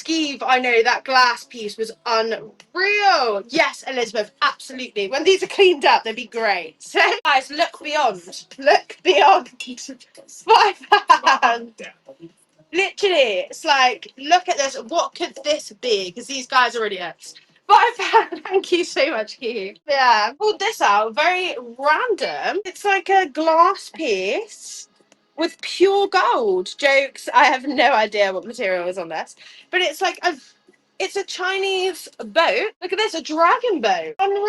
Skeeve, I know that glass piece was unreal. Yes, Elizabeth, absolutely. When these are cleaned up, they'd be great. So, guys, look beyond. Look beyond. £5. Literally, it's like, look at this. What could this be? Because these guys are idiots. £5. Thank you so much, Keith. Yeah, I pulled this out. Very random. It's like a glass piece with pure gold. Jokes. I have no idea what material is on this, but it's like a Chinese boat. Look at this, a dragon boat. Unreal.